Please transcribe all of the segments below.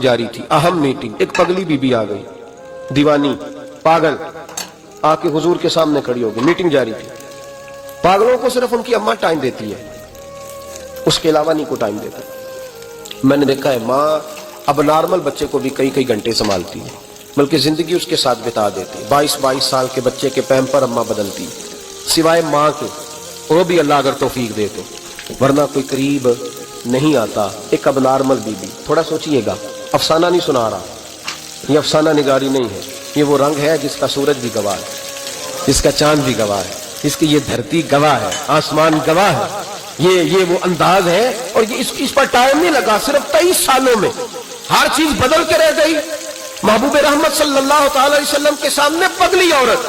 जारी थी, अहम मीटिंग। एक पगली बीबी आ गई, दीवानी, पागल, आके हुजूर के सामने खड़ी हो गई। मीटिंग जारी थी। पागलों को सिर्फ उनकी अम्मा टाइम देती है, उसके अलावा नहीं को टाइम देती। मैंने देखा है माँ अब नॉर्मल बच्चे को भी कई कई घंटे संभालती है, बल्कि जिंदगी उसके साथ बिता देती है। 22-22 साल के बच्चे के पैम्पर अम्मा बदलती है, सिवाय माँ के, वो भी अल्लाह अगर तौफीक दे तो, वरना कोई करीब नहीं आता। एक अब नॉर्मल बीबी, थोड़ा सोचिएगा, अफसाना नहीं सुना रहा, ये अफसाना निगारी नहीं है, ये वो रंग है जिसका सूरज भी गवाह है, जिसका चांद भी गवाह है, जिसकी ये धरती गवाह है, आसमान गवाह है। ये वो अंदाज है, और ये इस पर टाइम नहीं लगा, सिर्फ 23 सालों में हर चीज बदल के रह गई। महबूब रहमत सल्लल्लाहु अलैहि वसल्लम के सामने पगली औरत,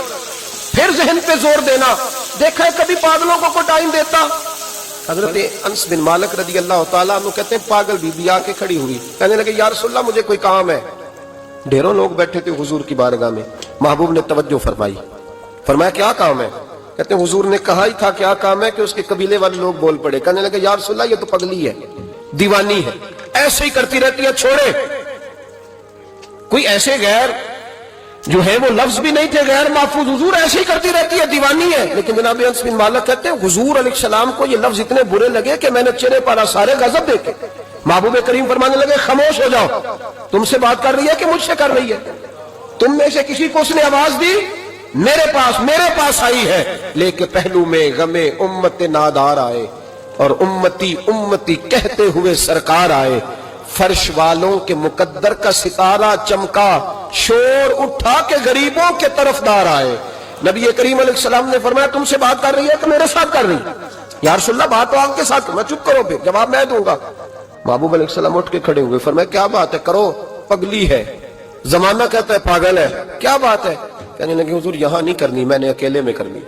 फिर ज़हन पे जोर देना। देखा है कभी पागलों को टाइम देता? हजरत अनस बिन मालिक रज़ी अल्लाह तआला अन्हु कहते हैं पागल बीबी आके खड़ी हुई, कहने लगे या रसूलल्लाह मुझे कोई काम है। ढेरों लोग बैठे थे हुजूर की बारगाह में, महबूब ने तवज्जो फरमाई, फरमाया क्या काम है? कहते हैं हुजूर ने कहा ही था क्या काम है कि उसके कबीले वाले लोग बोल पड़े, कहने लगे या रसूलल्लाह ये तो पगली है, दीवानी है, ऐसे ही करती रहती है, छोड़े। कोई ऐसे गैर जो है वो लफ्ज भी नहीं थे गैर महफूज, हुजूर ऐसे ही करती रहती है, दीवानी है। लेकिन जनाब अनस बिन मालिक कहते हैं हुजूर अलैहिस्सलाम को ये लफ्ज इतने बुरे लगे कि मैंने चेहरे पर सारे गजब देखे। महबूब करीम फरमाने लगे खामोश हो जाओ, तुमसे बात कर रही है कि मुझसे कर रही है? तुम में से किसी को उसने आवाज दी? मेरे पास आई है, लेके पहलू में गमे उम्मत नादार आए, और उम्मती उम्मती कहते हुए सरकार आए। फर्श वालों के मुकद्दर का सितारा चमका, शोर उठा के गरीबों के तरफदार आए। नबी करीम अलैहिस्सलाम ने फरमाया तुमसे बात कर रही है कि मेरे साथ कर रही है? या रसूलल्लाह बात तो आपके साथ, मैं चुप करो, फिर जवाब मैं दूंगा। महबूब अलैहिस्सलाम उठ के खड़े हुए, फरमाया क्या बात है, करो, पगली है, जमाना कहता है पागल है, क्या बात है? कहने लगे हुजूर यहां नहीं करनी, मैंने अकेले में करनी।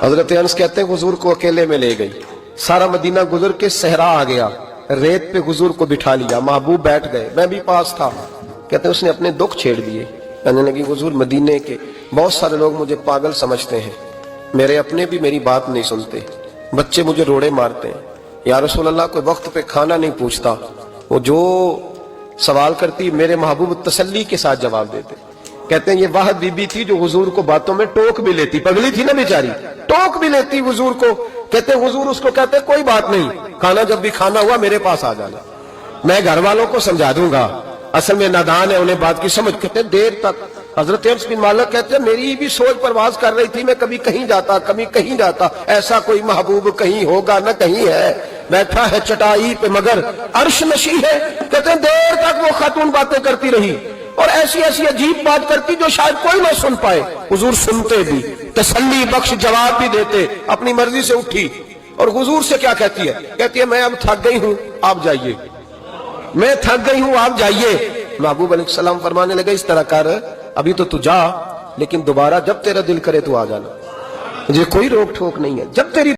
हजरत अनस कहते हैं हुजूर को अकेले में ले गई, सारा मदीना गुजर के सहरा आ गया, रेत पे हुजूर को बिठा लिया, महबूब बैठ गए, मैं भी पास था। कहते हैं उसने अपने दुख छेड़ दिए, कहने लगी हुजूर मदीने के बहुत सारे लोग मुझे पागल समझते हैं, मेरे अपने भी मेरी बात नहीं सुनते, बच्चे मुझे रोड़े मारते हैं, या रसूल अल्लाह कोई वक्त पे खाना नहीं पूछता, वो जो सवाल करती मेरे महबूब तसल्ली के साथ जवाब देते। कहते हैं ये वाह बीबी थी जो हुजूर को बातों में टोक भी लेती, पगली थी ना बेचारी, टोक भी लेती हुजूर को। कहते हुजूर उसको कहते कोई बात नहीं, खाना जब भी खाना हुआ मेरे पास आ जाना, मैं घर वालों को समझा दूंगा, असल में नादान है, उन्हें बात की समझ। कहते देर तक हजरत अनस बिन मालिक कहते हैं मेरी भी सोच परवाज कर रही थी, मैं कभी कहीं जाता कभी कहीं जाता, ऐसा कोई महबूब कहीं होगा न कहीं है, बैठा है चटाई पे मगर अर्श नशी है। कहते हैं देर तक वो खातून बातें करती रही, और ऐसी ऐसी अजीब बात करती जो शायद कोई ना सुन पाए। हुजूर सुनते भी, तसल्ली बख्श जवाब भी देते, अपनी मर्जी से उठी, और हुजूर से क्या कहती है? कहती है मैं अब थक गई हूं, आप जाइए, मैं थक गई हूं, आप जाइए। महबूब अलैहिस्सलाम फरमाने लगे इस तरह कर, अभी तो तू जा, लेकिन दोबारा जब तेरा दिल करे तू आ जाना, मुझे कोई रोक ठोक नहीं है, जब तेरी